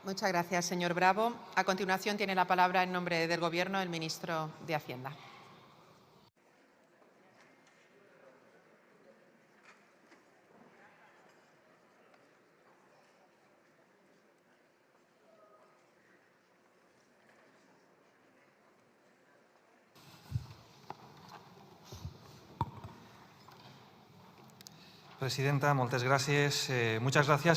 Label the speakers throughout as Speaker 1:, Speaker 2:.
Speaker 1: Muchas gracias, señor Bravo. A continuación, tiene la palabra en nombre del Gobierno el ministro de Hacienda.
Speaker 2: Presidenta, muchas gracias,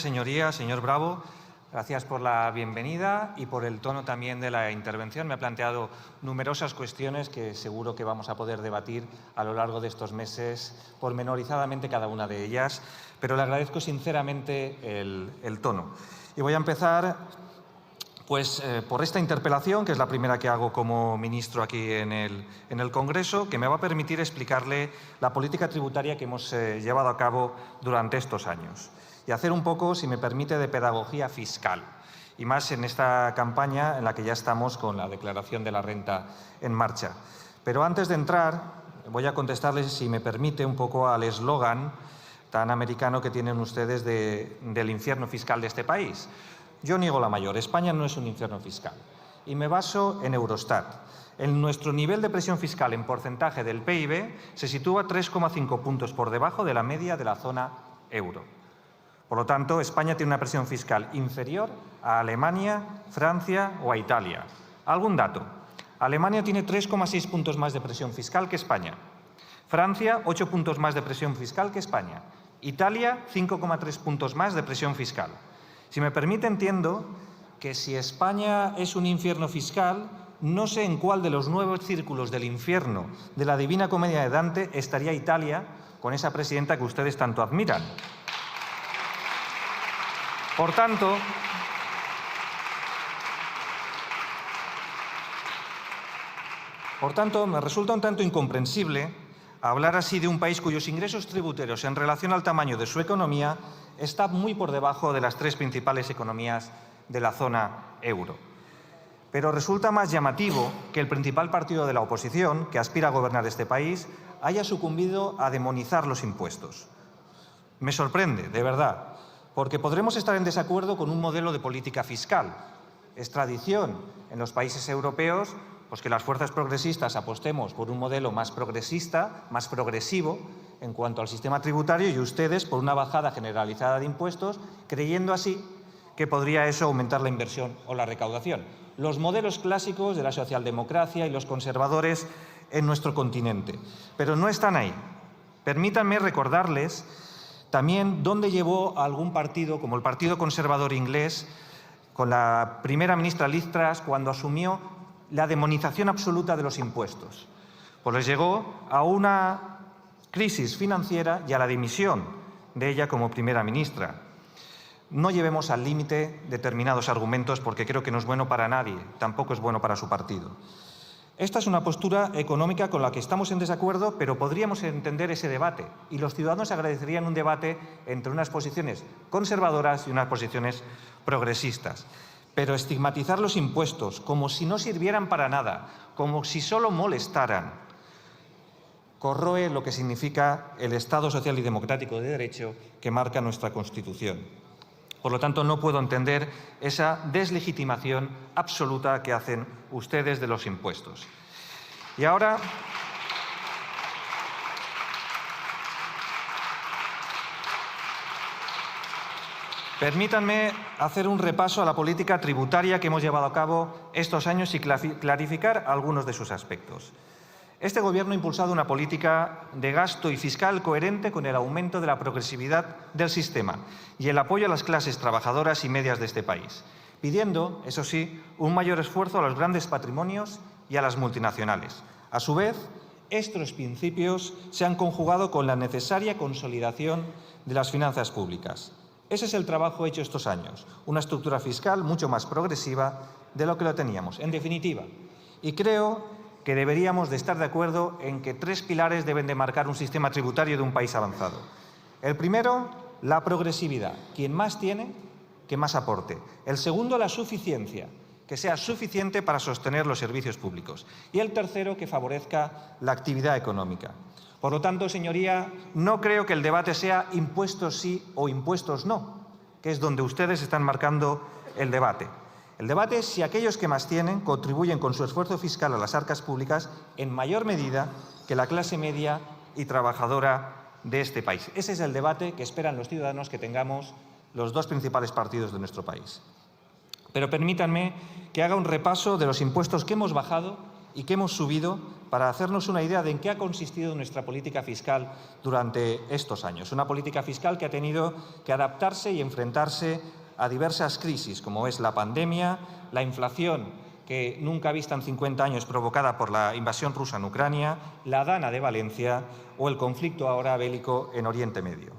Speaker 2: señoría, señor Bravo. Gracias por la bienvenida y por el tono también de la intervención. Me ha planteado numerosas cuestiones que seguro que vamos a poder debatir a lo largo de estos meses, pormenorizadamente cada una de ellas, pero le agradezco sinceramente el tono. Y voy a empezar por esta interpelación, que es la primera que hago como ministro aquí en el Congreso, que me va a permitir explicarle la política tributaria que hemos llevado a cabo durante estos años y hacer un poco, si me permite, de pedagogía fiscal, y más en esta campaña en la que ya estamos con la declaración de la renta en marcha. Pero antes de entrar, voy a contestarles, si me permite, un poco al eslogan tan americano que tienen ustedes del infierno fiscal de este país. Yo niego la mayor. España no es un infierno fiscal. Y me baso en Eurostat. En nuestro nivel de presión fiscal en porcentaje del PIB se sitúa 3,5 puntos por debajo de la media de la zona euro. Por lo tanto, España tiene una presión fiscal inferior a Alemania, Francia o a Italia. ¿Algún dato? Alemania tiene 3,6 puntos más de presión fiscal que España. Francia, 8 puntos más de presión fiscal que España. Italia, 5,3 puntos más de presión fiscal. Si me permite, entiendo que si España es un infierno fiscal, no sé en cuál de los 9 círculos del infierno de la Divina Comedia de Dante estaría Italia con esa presidenta que ustedes tanto admiran. Por tanto, me resulta un tanto incomprensible hablar así de un país cuyos ingresos tributarios en relación al tamaño de su economía está muy por debajo de las 3 principales economías de la zona euro. Pero resulta más llamativo que el principal partido de la oposición, que aspira a gobernar este país, haya sucumbido a demonizar los impuestos. Me sorprende, de verdad, porque podremos estar en desacuerdo con un modelo de política fiscal. Es tradición en los países europeos pues que las fuerzas progresistas apostemos por un modelo más progresista, más progresivo en cuanto al sistema tributario, y ustedes por una bajada generalizada de impuestos, creyendo así que podría eso aumentar la inversión o la recaudación. Los modelos clásicos de la socialdemocracia y los conservadores en nuestro continente. Pero no están ahí. Permítanme recordarles también dónde llevó a algún partido, como el Partido Conservador inglés, con la primera ministra Liz Truss, cuando asumió la demonización absoluta de los impuestos. Pues les llegó a una crisis financiera y a la dimisión de ella como primera ministra. No llevemos al límite determinados argumentos porque creo que no es bueno para nadie, tampoco es bueno para su partido. Esta es una postura económica con la que estamos en desacuerdo, pero podríamos entender ese debate y los ciudadanos agradecerían un debate entre unas posiciones conservadoras y unas posiciones progresistas. Pero estigmatizar los impuestos como si no sirvieran para nada, como si solo molestaran, corroe lo que significa el Estado social y democrático de derecho que marca nuestra Constitución. Por lo tanto, no puedo entender esa deslegitimación absoluta que hacen ustedes de los impuestos. Y ahora, permítanme hacer un repaso a la política tributaria que hemos llevado a cabo estos años y clarificar algunos de sus aspectos. Este Gobierno ha impulsado una política de gasto y fiscal coherente con el aumento de la progresividad del sistema y el apoyo a las clases trabajadoras y medias de este país, pidiendo, eso sí, un mayor esfuerzo a los grandes patrimonios y a las multinacionales. A su vez, estos principios se han conjugado con la necesaria consolidación de las finanzas públicas. Ese es el trabajo hecho estos años, una estructura fiscal mucho más progresiva de lo que lo teníamos. En definitiva, y creo que deberíamos de estar de acuerdo en que 3 pilares deben de marcar un sistema tributario de un país avanzado. El primero, la progresividad. Quien más tiene, que más aporte. El segundo, la suficiencia, que sea suficiente para sostener los servicios públicos. Y el tercero, que favorezca la actividad económica. Por lo tanto, señoría, no creo que el debate sea impuestos sí o impuestos no. que es donde ustedes están marcando el debate. El debate es si aquellos que más tienen contribuyen con su esfuerzo fiscal a las arcas públicas en mayor medida que la clase media y trabajadora de este país. Ese es el debate que esperan los ciudadanos que tengamos los dos principales partidos de nuestro país. Pero permítanme que haga un repaso de los impuestos que hemos bajado y que hemos subido para hacernos una idea de en qué ha consistido nuestra política fiscal durante estos años. Una política fiscal que ha tenido que adaptarse y enfrentarse a diversas crisis, como es la pandemia, la inflación que nunca vista en 50 años provocada por la invasión rusa en Ucrania, la Dana de Valencia o el conflicto ahora bélico en Oriente Medio.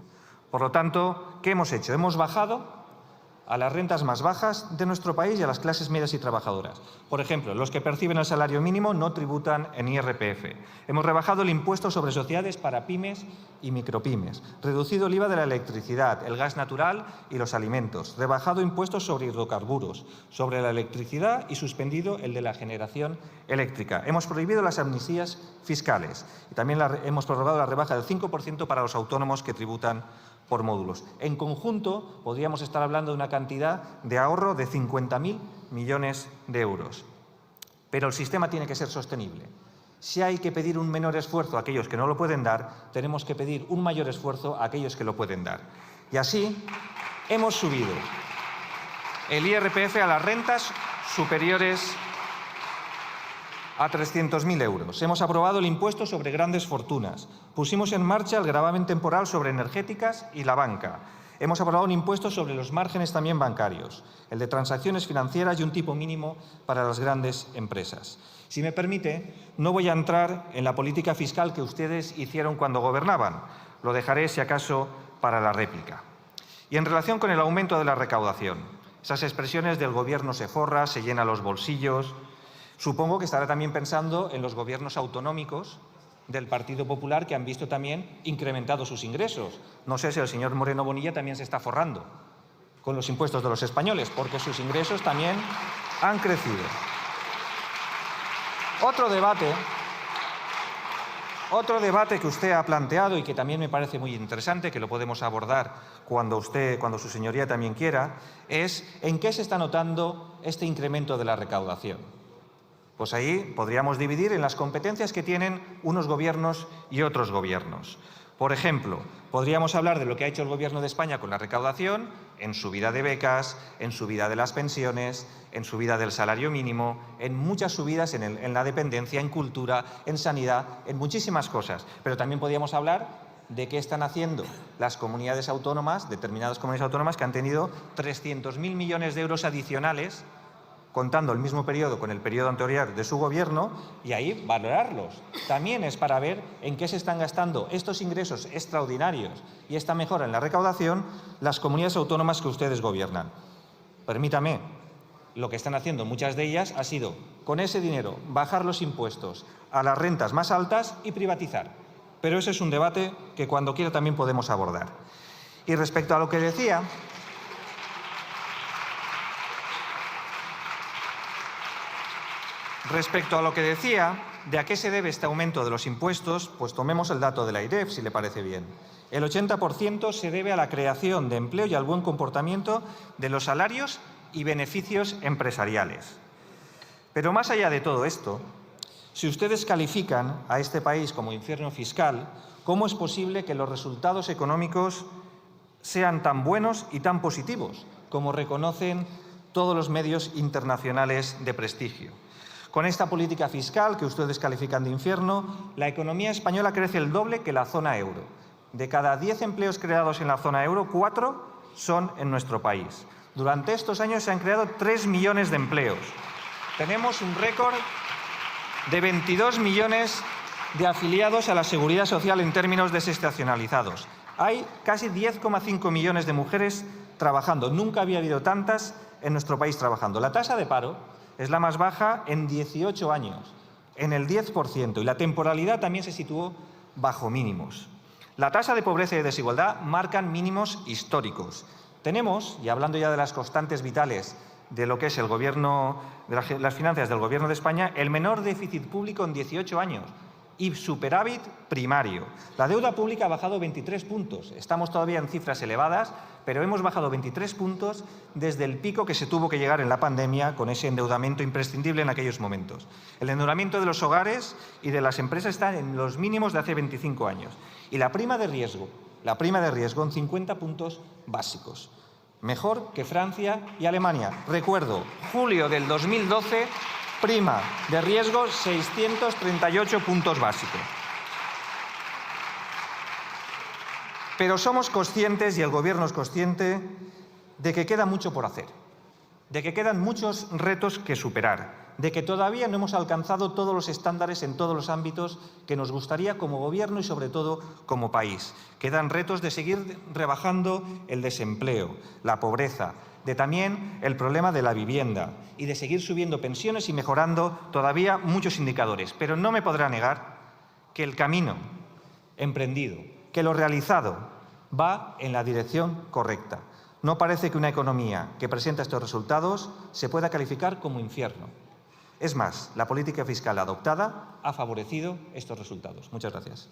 Speaker 2: Por lo tanto, ¿qué hemos hecho? Hemos bajado a las rentas más bajas de nuestro país y a las clases medias y trabajadoras. Por ejemplo, los que perciben el salario mínimo no tributan en IRPF. Hemos rebajado el impuesto sobre sociedades para pymes y micropymes, reducido el IVA de la electricidad, el gas natural y los alimentos, rebajado impuestos sobre hidrocarburos, sobre la electricidad y suspendido el de la generación eléctrica. Hemos prohibido las amnistías fiscales y también hemos prorrogado la rebaja del 5% para los autónomos que tributan por módulos. En conjunto, podríamos estar hablando de una cantidad de ahorro de 50.000 millones de euros. Pero el sistema tiene que ser sostenible. Si hay que pedir un menor esfuerzo a aquellos que no lo pueden dar, tenemos que pedir un mayor esfuerzo a aquellos que lo pueden dar. Y así hemos subido el IRPF a las rentas superiores a 300.000 euros. Hemos aprobado el impuesto sobre grandes fortunas. Pusimos en marcha el gravamen temporal sobre energéticas y la banca. Hemos aprobado un impuesto sobre los márgenes también bancarios, el de transacciones financieras y un tipo mínimo para las grandes empresas. Si me permite, no voy a entrar en la política fiscal que ustedes hicieron cuando gobernaban. Lo dejaré, si acaso, para la réplica. Y en relación con el aumento de la recaudación, esas expresiones del Gobierno se forra, se llena los bolsillos. Supongo que estará también pensando en los gobiernos autonómicos del Partido Popular que han visto también incrementados sus ingresos. No sé si el señor Moreno Bonilla también se está forrando con los impuestos de los españoles, porque sus ingresos también han crecido. Otro debate que usted ha planteado y que también me parece muy interesante, que lo podemos abordar cuando su señoría también quiera, es en qué se está notando este incremento de la recaudación. Pues ahí podríamos dividir en las competencias que tienen unos gobiernos y otros gobiernos. Por ejemplo, podríamos hablar de lo que ha hecho el Gobierno de España con la recaudación, en subida de becas, en subida de las pensiones, en subida del salario mínimo, en muchas subidas en la dependencia, en cultura, en sanidad, en muchísimas cosas. Pero también podríamos hablar de qué están haciendo las comunidades autónomas, determinadas comunidades autónomas que han tenido 300.000 millones de euros adicionales contando el mismo periodo con el periodo anterior de su gobierno, y ahí valorarlos. También es para ver en qué se están gastando estos ingresos extraordinarios y esta mejora en la recaudación las comunidades autónomas que ustedes gobiernan. Permítame, lo que están haciendo muchas de ellas ha sido, con ese dinero, bajar los impuestos a las rentas más altas y privatizar. Pero ese es un debate que cuando quiera también podemos abordar. Y respecto a lo que decía, de a qué se debe este aumento de los impuestos, pues tomemos el dato de la AIREF, si le parece bien. El 80% se debe a la creación de empleo y al buen comportamiento de los salarios y beneficios empresariales. Pero más allá de todo esto, si ustedes califican a este país como infierno fiscal, ¿cómo es posible que los resultados económicos sean tan buenos y tan positivos, como reconocen todos los medios internacionales de prestigio? Con esta política fiscal que ustedes califican de infierno, la economía española crece el doble que la zona euro. De cada 10 empleos creados en la zona euro, 4 son en nuestro país. Durante estos años se han creado 3 millones de empleos. Tenemos un récord de 22 millones de afiliados a la Seguridad Social en términos desestacionalizados. Hay casi 10,5 millones de mujeres trabajando. Nunca había habido tantas en nuestro país trabajando. La tasa de paro es la más baja en 18 años, en el 10%, y la temporalidad también se situó bajo mínimos. La tasa de pobreza y de desigualdad marcan mínimos históricos. Tenemos, y hablando ya de las constantes vitales de lo que es el gobierno, de las finanzas del Gobierno de España, el menor déficit público en 18 años. y superávit primario. La deuda pública ha bajado 23 puntos. Estamos todavía en cifras elevadas, pero hemos bajado 23 puntos desde el pico que se tuvo que llegar en la pandemia con ese endeudamiento imprescindible en aquellos momentos. El endeudamiento de los hogares y de las empresas está en los mínimos de hace 25 años. Y la prima de riesgo en 50 puntos básicos. Mejor que Francia y Alemania. Recuerdo, julio del 2012, prima de riesgo 638 puntos básicos. Pero somos conscientes, y el Gobierno es consciente, de que queda mucho por hacer, de que quedan muchos retos que superar, de que todavía no hemos alcanzado todos los estándares en todos los ámbitos que nos gustaría como Gobierno y, sobre todo, como país. Quedan retos de seguir rebajando el desempleo, la pobreza, de también el problema de la vivienda y de seguir subiendo pensiones y mejorando todavía muchos indicadores. Pero no me podrá negar que el camino emprendido, que lo realizado va en la dirección correcta. No parece que una economía que presenta estos resultados se pueda calificar como infierno. Es más, la política fiscal adoptada ha favorecido estos resultados. Muchas gracias.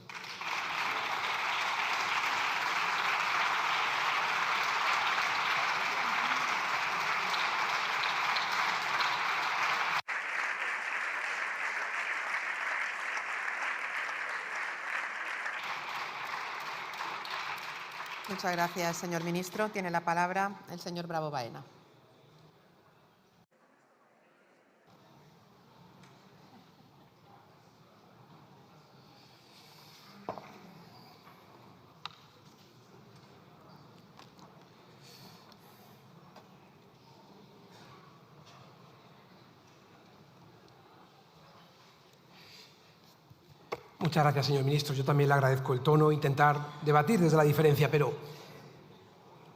Speaker 1: Muchas gracias, señor ministro. Tiene la palabra el señor Bravo Baena.
Speaker 3: Muchas gracias, señor ministro. Yo también le agradezco el tono, intentar debatir desde la diferencia, pero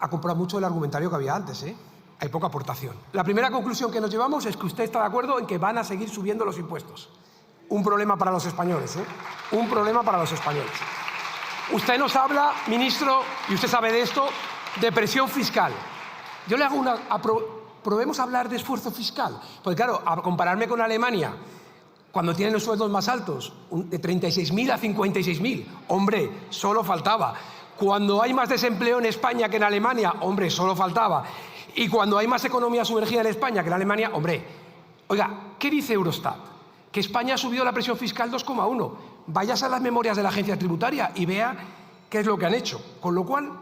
Speaker 3: ha comprado mucho el argumentario que había antes, ¿eh? Hay poca aportación. La primera conclusión que nos llevamos es que usted está de acuerdo en que van a seguir subiendo los impuestos. Un problema para los españoles, ¿eh? Un problema para los españoles. Usted nos habla, ministro, y usted sabe de esto, de presión fiscal. Yo le hago probemos a hablar de esfuerzo fiscal. Porque claro, a compararme con Alemania, cuando tienen los sueldos más altos, de 36.000 a 56.000, hombre, solo faltaba. Cuando hay más desempleo en España que en Alemania, hombre, solo faltaba. Y cuando hay más economía sumergida en España que en Alemania, hombre, oiga, ¿qué dice Eurostat? Que España ha subido la presión fiscal 2,1. Váyase a las memorias de la agencia tributaria y vea qué es lo que han hecho. Con lo cual,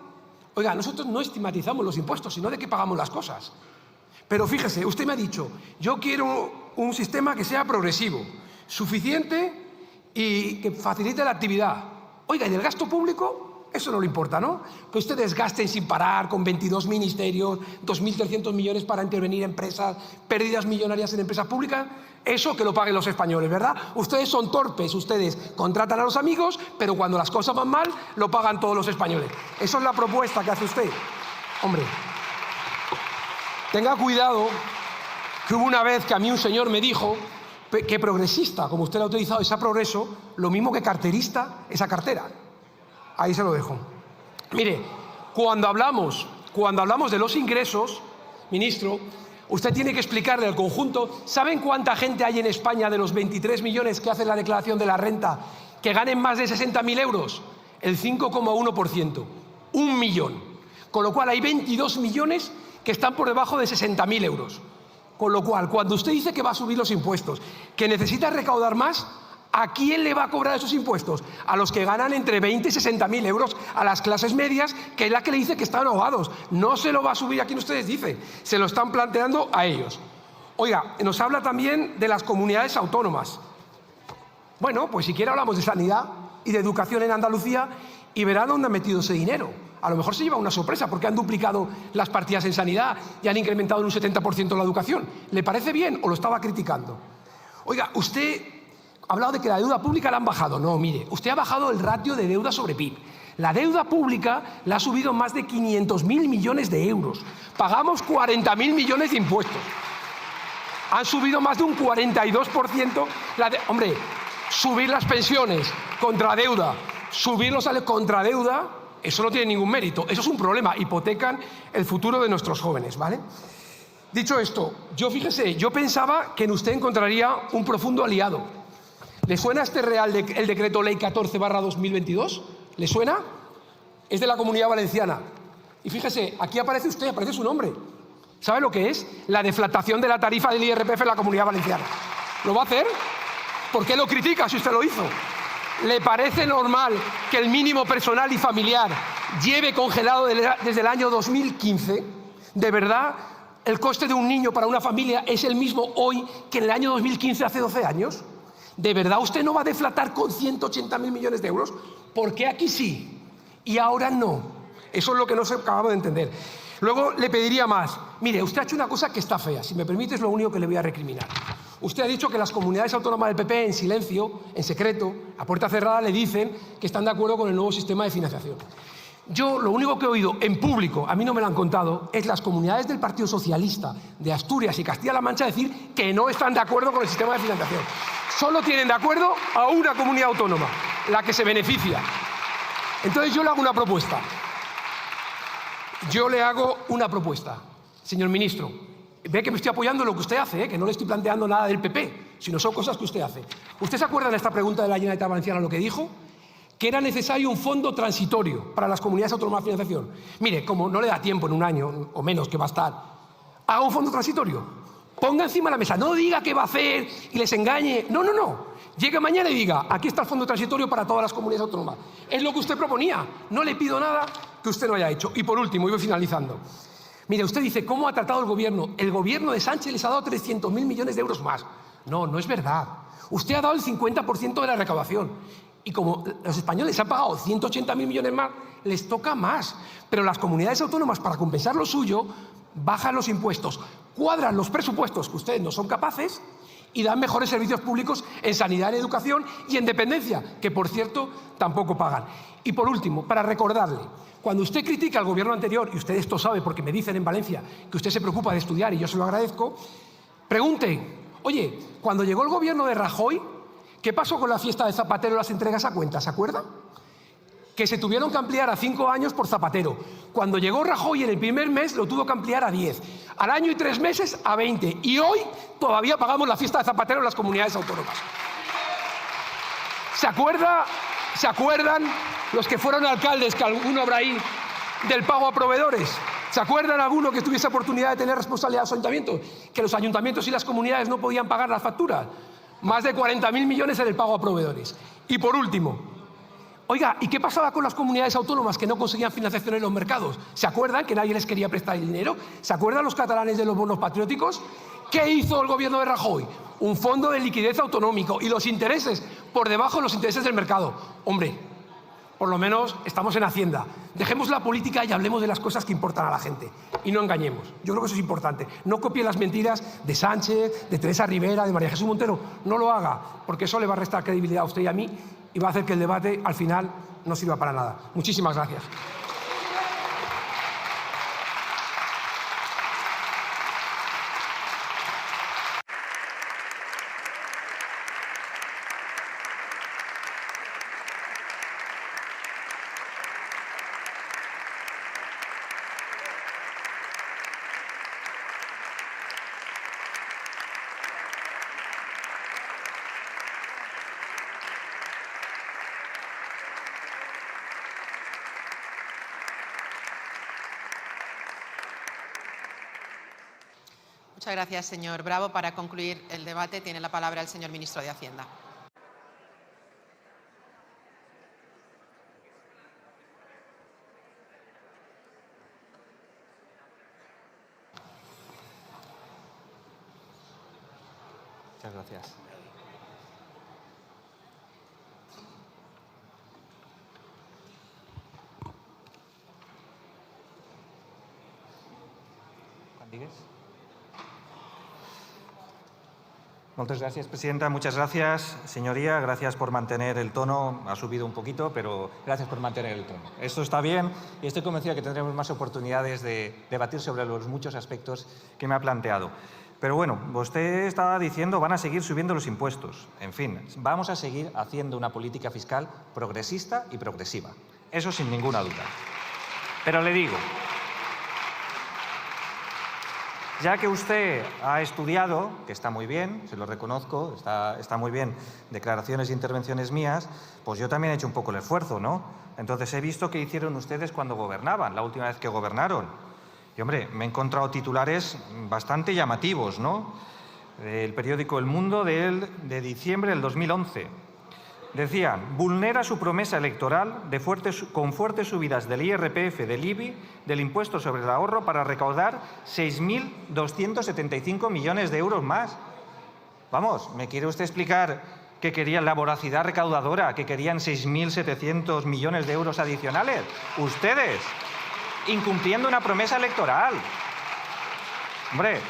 Speaker 3: oiga, nosotros no estigmatizamos los impuestos, sino de que pagamos las cosas. Pero fíjese, usted me ha dicho, yo quiero un sistema que sea progresivo, suficiente y que facilite la actividad. Oiga, ¿y del gasto público? Eso no le importa, ¿no? Que ustedes gasten sin parar con 22 ministerios, 2.300 millones para intervenir en empresas, pérdidas millonarias en empresas públicas, eso que lo paguen los españoles, ¿verdad? Ustedes son torpes, ustedes contratan a los amigos, pero cuando las cosas van mal, lo pagan todos los españoles. Eso es la propuesta que hace usted. Hombre, tenga cuidado, que hubo una vez que a mí un señor me dijo que progresista, como usted lo ha utilizado, ese progreso, lo mismo que carterista, esa cartera. Ahí se lo dejo. Mire, cuando hablamos de los ingresos, ministro, usted tiene que explicarle al conjunto, ¿saben cuánta gente hay en España de los 23 millones que hacen la declaración de la renta que ganen más de 60.000 euros? El 5,1%. 1 millón. Con lo cual hay 22 millones que están por debajo de 60.000 euros. Con lo cual, cuando usted dice que va a subir los impuestos, que necesita recaudar más, ¿a quién le va a cobrar esos impuestos? A los que ganan entre 20 y 60.000 euros, a las clases medias, que es la que le dice que están ahogados. No se lo va a subir a quien ustedes dicen, se lo están planteando a ellos. Oiga, nos habla también de las comunidades autónomas. Bueno, pues si quiere hablamos de sanidad y de educación en Andalucía y verá dónde han metido ese dinero. A lo mejor se lleva una sorpresa porque han duplicado las partidas en sanidad y han incrementado en un 70% la educación. ¿Le parece bien o lo estaba criticando? Oiga, usted ha hablado de que la deuda pública la han bajado. No, mire, usted ha bajado el ratio de deuda sobre PIB. La deuda pública la ha subido más de 500.000 millones de euros. Pagamos 40.000 millones de impuestos. Han subido más de un 42%. Hombre, subir las pensiones contra deuda, subir los salarios contra deuda, eso no tiene ningún mérito. Eso es un problema. Hipotecan el futuro de nuestros jóvenes, ¿vale? Dicho esto, yo pensaba que en usted encontraría un profundo aliado. ¿Le suena el decreto ley 14/2022? ¿Le suena? Es de la Comunidad Valenciana. Y fíjese, aquí aparece usted, aparece su nombre. ¿Sabe lo que es? La deflactación de la tarifa del IRPF en la Comunidad Valenciana. ¿Lo va a hacer? ¿Por qué lo critica si usted lo hizo? ¿Le parece normal que el mínimo personal y familiar lleve congelado desde el año 2015? ¿De verdad el coste de un niño para una familia es el mismo hoy que en el año 2015, hace 12 años? ¿De verdad usted no va a deflactar con 180.000 millones de euros? ¿Por qué aquí sí y ahora no? Eso es lo que no se acabamos de entender. Luego le pediría más. Mire, usted ha hecho una cosa que está fea. Si me permite, es lo único que le voy a recriminar. Usted ha dicho que las comunidades autónomas del PP, en silencio, en secreto, a puerta cerrada, le dicen que están de acuerdo con el nuevo sistema de financiación. Yo lo único que he oído en público, a mí no me lo han contado, es las comunidades del Partido Socialista de Asturias y Castilla-La Mancha decir que no están de acuerdo con el sistema de financiación. Solo tienen de acuerdo a una comunidad autónoma, la que se beneficia. Entonces yo le hago una propuesta. Señor ministro. Ve que me estoy apoyando en lo que usted hace, que no le estoy planteando nada del PP, sino son cosas que usted hace. ¿Usted se acuerda de esta pregunta de la Generalitat Valenciana lo que dijo? Que era necesario un fondo transitorio para las comunidades autónomas de financiación. Mire, como no le da tiempo en un año o menos que va a estar, haga un fondo transitorio. Ponga encima de la mesa, no diga qué va a hacer y les engañe. No. Llegue mañana y diga, aquí está el fondo transitorio para todas las comunidades autónomas. Es lo que usted proponía. No le pido nada que usted no haya hecho. Y por último, y voy finalizando. Mire, usted dice, ¿cómo ha tratado el gobierno? El gobierno de Sánchez les ha dado 300.000 millones de euros más. No es verdad. Usted ha dado el 50% de la recaudación. Y como los españoles han pagado 180.000 millones más, les toca más. Pero las comunidades autónomas, para compensar lo suyo, bajan los impuestos, cuadran los presupuestos que ustedes no son capaces y dan mejores servicios públicos en sanidad, en educación y en dependencia, que por cierto tampoco pagan. Y por último, para recordarle, cuando usted critica al gobierno anterior, y usted esto sabe porque me dicen en Valencia que usted se preocupa de estudiar y yo se lo agradezco, pregunte, oye, cuando llegó el gobierno de Rajoy, ¿qué pasó con la fiesta de Zapatero y las entregas a cuentas? ¿Se acuerda? Que se tuvieron que ampliar a 5 años por Zapatero. Cuando llegó Rajoy en el primer mes lo tuvo que ampliar a 10. Al año y 3 meses a 20. Y hoy todavía pagamos la fiesta de Zapatero en las comunidades autónomas. ¿Se acuerdan los que fueron alcaldes, que alguno habrá ahí, del pago a proveedores? ¿Se acuerdan alguno que tuviese oportunidad de tener responsabilidad de los ayuntamientos? Que los ayuntamientos y las comunidades no podían pagar las facturas. Más de 40.000 millones en el pago a proveedores. Y por último, oiga, ¿y qué pasaba con las comunidades autónomas que no conseguían financiación en los mercados? ¿Se acuerdan que nadie les quería prestar el dinero? ¿Se acuerdan los catalanes de los bonos patrióticos? ¿Qué hizo el gobierno de Rajoy? Un fondo de liquidez autonómico y los intereses por debajo de los intereses del mercado. Hombre, por lo menos estamos en Hacienda. Dejemos la política y hablemos de las cosas que importan a la gente. Y no engañemos. Yo creo que eso es importante. No copie las mentiras de Sánchez, de Teresa Rivera, de María Jesús Montero. No lo haga, porque eso le va a restar credibilidad a usted y a mí y va a hacer que el debate al final no sirva para nada. Muchísimas gracias.
Speaker 1: Muchas gracias, señor Bravo. Para concluir el debate, tiene la palabra el señor ministro de Hacienda.
Speaker 2: Muchas gracias. Juan Díguez. Muchas gracias, presidenta. Muchas gracias, señoría. Gracias por mantener el tono. Ha subido un poquito, pero gracias por mantener el tono. Esto está bien y estoy convencido de que tendremos más oportunidades de debatir sobre los muchos aspectos que me ha planteado. Pero bueno, usted estaba diciendo van a seguir subiendo los impuestos. En fin, vamos a seguir haciendo una política fiscal progresista y progresiva. Eso sin ninguna duda. Pero le digo, ya que usted ha estudiado, que está muy bien, se lo reconozco, está muy bien, declaraciones e intervenciones mías, pues yo también he hecho un poco el esfuerzo, ¿no? Entonces he visto qué hicieron ustedes cuando gobernaban, la última vez que gobernaron. Y, hombre, me he encontrado titulares bastante llamativos, ¿no? El periódico El Mundo de diciembre del 2011. Decían, vulnera su promesa electoral con fuertes subidas del IRPF, del IBI, del impuesto sobre el ahorro para recaudar 6.275 millones de euros más. Vamos, ¿me quiere usted explicar que querían la voracidad recaudadora, que querían 6.700 millones de euros adicionales? Ustedes, incumpliendo una promesa electoral. Hombre,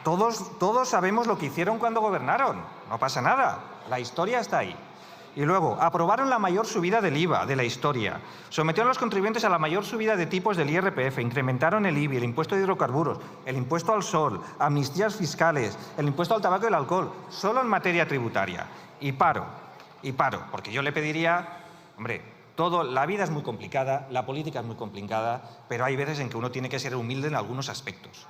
Speaker 2: todos sabemos lo que hicieron cuando gobernaron, no pasa nada, la historia está ahí. Y luego, aprobaron la mayor subida del IVA de la historia, sometieron a los contribuyentes a la mayor subida de tipos del IRPF, incrementaron el IBI, el impuesto de hidrocarburos, el impuesto al sol, amnistías fiscales, el impuesto al tabaco y el alcohol, solo en materia tributaria. Y paro, porque yo le pediría, hombre, la vida es muy complicada, la política es muy complicada, pero hay veces en que uno tiene que ser humilde en algunos aspectos.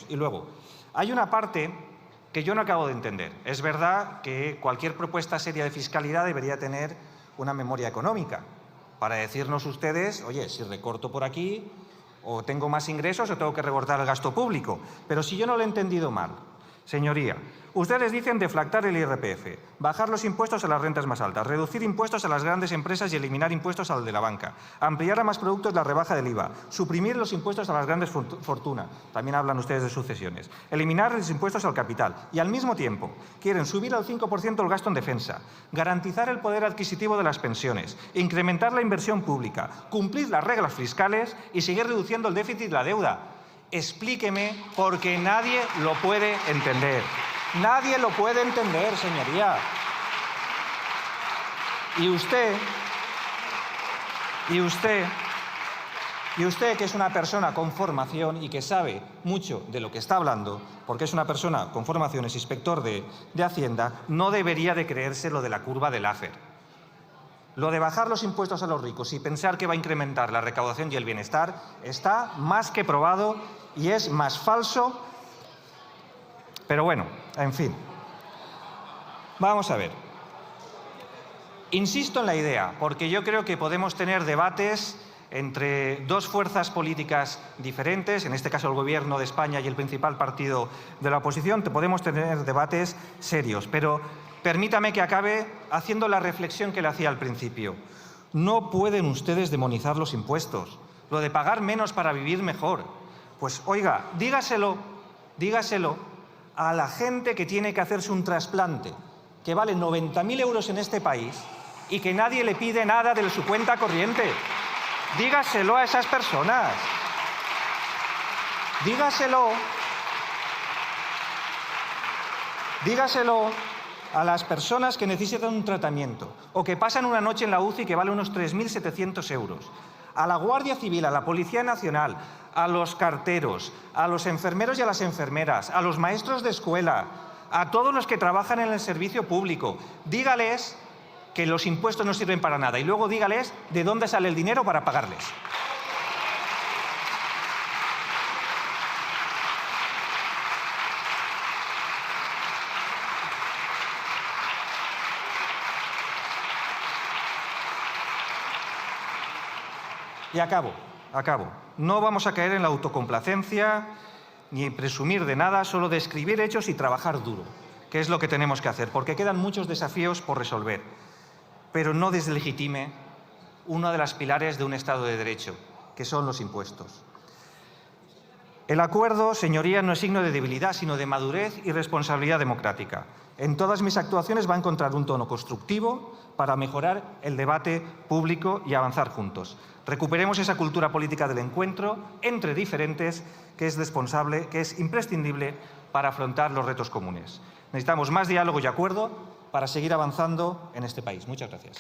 Speaker 2: Y luego, hay una parte que yo no acabo de entender. Es verdad que cualquier propuesta seria de fiscalidad debería tener una memoria económica para decirnos ustedes, oye, si recorto por aquí, o tengo más ingresos o tengo que recortar el gasto público. Pero si yo no lo he entendido mal, señoría, ustedes dicen deflactar el IRPF, bajar los impuestos a las rentas más altas, reducir impuestos a las grandes empresas y eliminar impuestos al de la banca, ampliar a más productos la rebaja del IVA, suprimir los impuestos a las grandes fortunas, también hablan ustedes de sucesiones, eliminar los impuestos al capital y al mismo tiempo quieren subir al 5% el gasto en defensa, garantizar el poder adquisitivo de las pensiones, incrementar la inversión pública, cumplir las reglas fiscales y seguir reduciendo el déficit y la deuda. Explíqueme, porque nadie lo puede entender. Nadie lo puede entender, señoría. Y usted, que es una persona con formación y que sabe mucho de lo que está hablando, porque es una persona con formación, es inspector de Hacienda, no debería de creerse lo de la curva de Laffer. Lo de bajar los impuestos a los ricos y pensar que va a incrementar la recaudación y el bienestar está más que probado y es más falso. Pero bueno, en fin. Vamos a ver. Insisto en la idea, porque yo creo que podemos tener debates entre dos fuerzas políticas diferentes, en este caso el Gobierno de España y el principal partido de la oposición, podemos tener debates serios, pero permítame que acabe haciendo la reflexión que le hacía al principio. No pueden ustedes demonizar los impuestos, lo de pagar menos para vivir mejor. Pues oiga, dígaselo a la gente que tiene que hacerse un trasplante, que vale 90.000 euros en este país y que nadie le pide nada de su cuenta corriente. Dígaselo a esas personas. Dígaselo a las personas que necesitan un tratamiento o que pasan una noche en la UCI que vale unos 3.700 euros. A la Guardia Civil, a la Policía Nacional, a los carteros, a los enfermeros y a las enfermeras, a los maestros de escuela, a todos los que trabajan en el servicio público. Dígales que los impuestos no sirven para nada y luego dígales de dónde sale el dinero para pagarles. Y acabo. No vamos a caer en la autocomplacencia ni presumir de nada, solo de escribir hechos y trabajar duro, que es lo que tenemos que hacer, porque quedan muchos desafíos por resolver. Pero no deslegitime uno de los pilares de un Estado de Derecho, que son los impuestos. El acuerdo, señorías, no es signo de debilidad, sino de madurez y responsabilidad democrática. En todas mis actuaciones va a encontrar un tono constructivo para mejorar el debate público y avanzar juntos. Recuperemos esa cultura política del encuentro entre diferentes que es responsable, que es imprescindible para afrontar los retos comunes. Necesitamos más diálogo y acuerdo para seguir avanzando en este país. Muchas gracias.